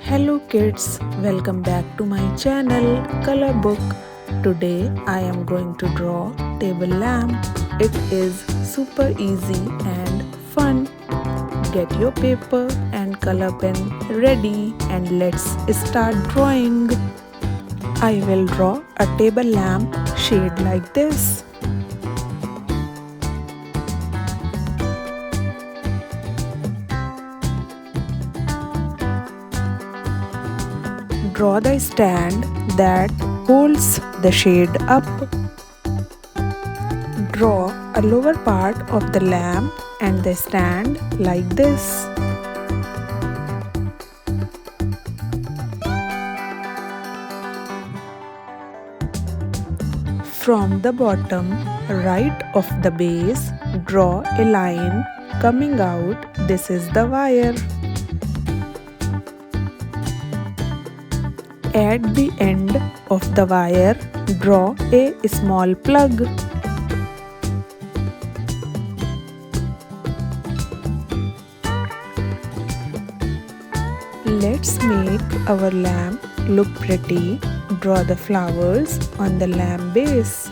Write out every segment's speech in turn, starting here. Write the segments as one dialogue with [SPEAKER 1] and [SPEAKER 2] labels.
[SPEAKER 1] Hello kids, welcome back to my channel Colorbook. Today I am going to draw table lamp. It is super easy and fun. Get your paper and color pen ready and let's start drawing. I will draw a table lamp shade like this. Draw the stand that holds the shade up. Draw a lower part of the lamp and the stand like this. From the bottom right of the base, draw a line coming out. This is the wire. At the end of the wire, draw a small plug. Let's make our lamp look pretty. Draw the flowers on the lamp base.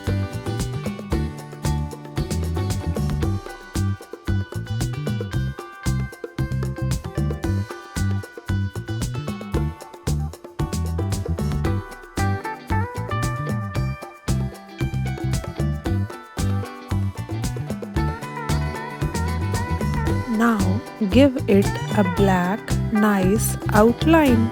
[SPEAKER 1] Now give it a black, nice outline.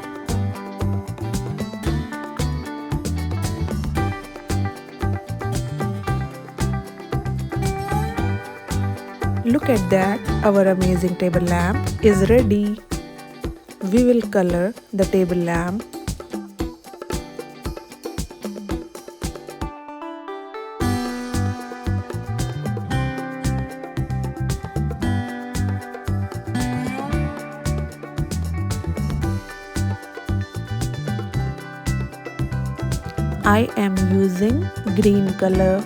[SPEAKER 1] Look at that, our amazing table lamp is ready. We will color the table lamp. I am using green color.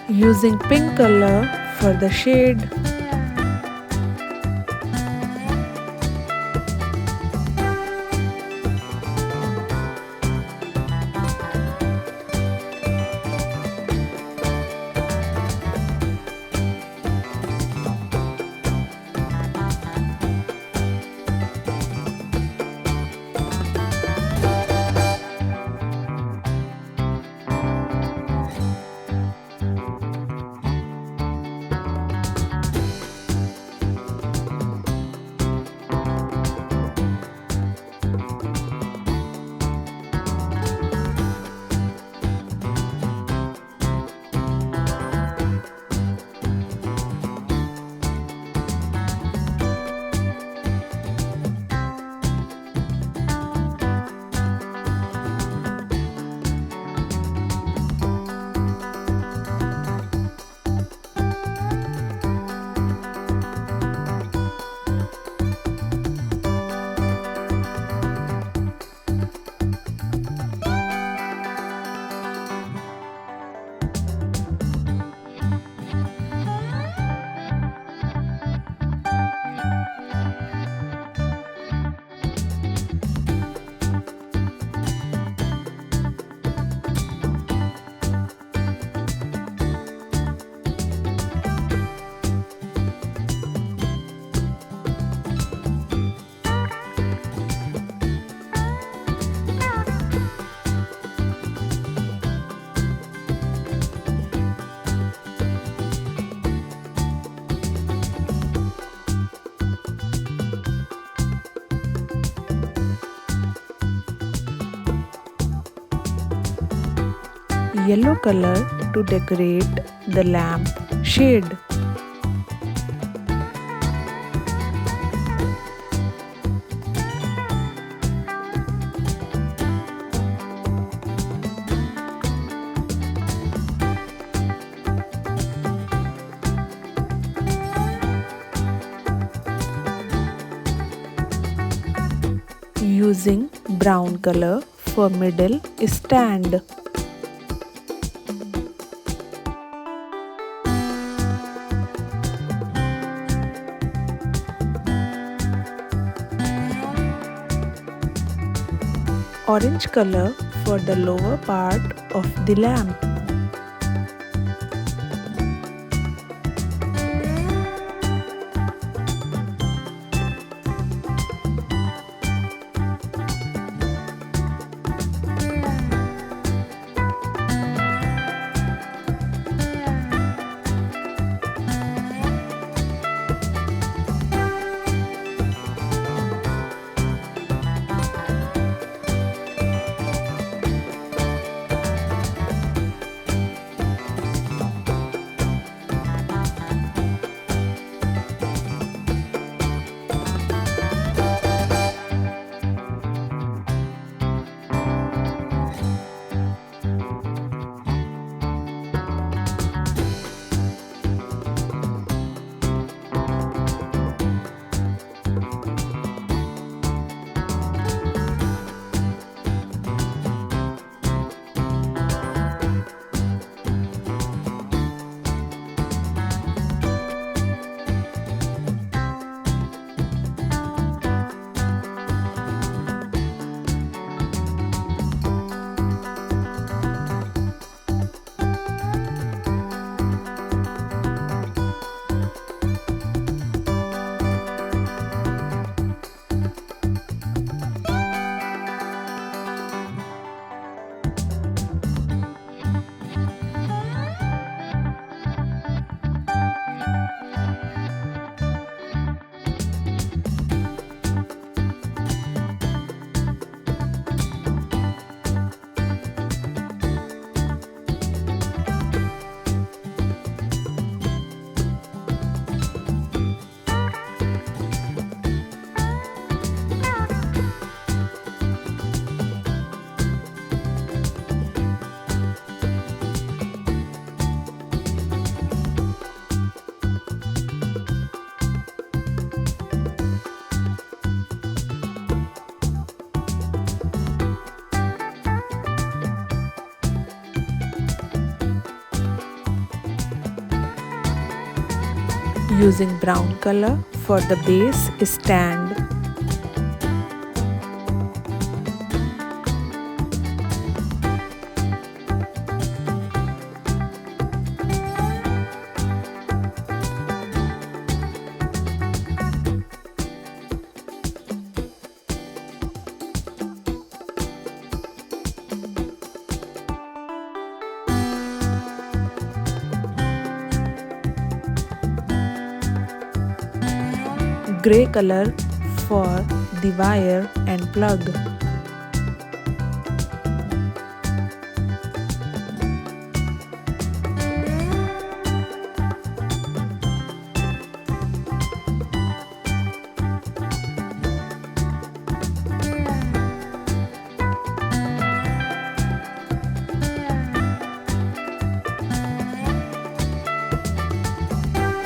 [SPEAKER 1] Using pink color for the shade. Yellow color to decorate the lamp shade. Using brown color for middle stand. orange color for the lower part of the lamp. Using brown color for the base stand. Grey color for the wire and plug.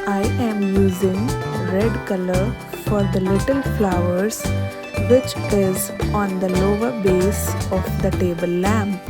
[SPEAKER 1] I am using red color for the little flowers, which is on the lower base of the table lamp.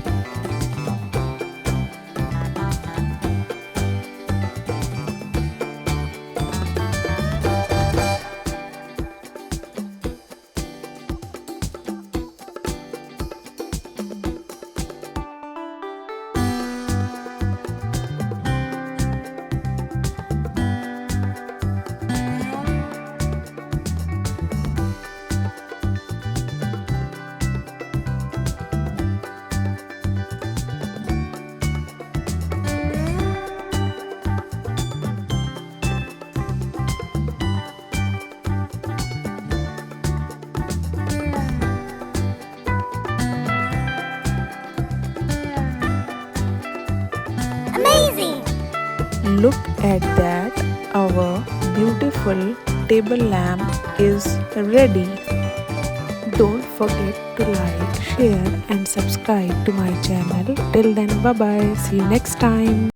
[SPEAKER 1] Look at that, our beautiful table lamp is ready. Don't forget to like, share and subscribe to my channel. Till then, bye bye. See you next time.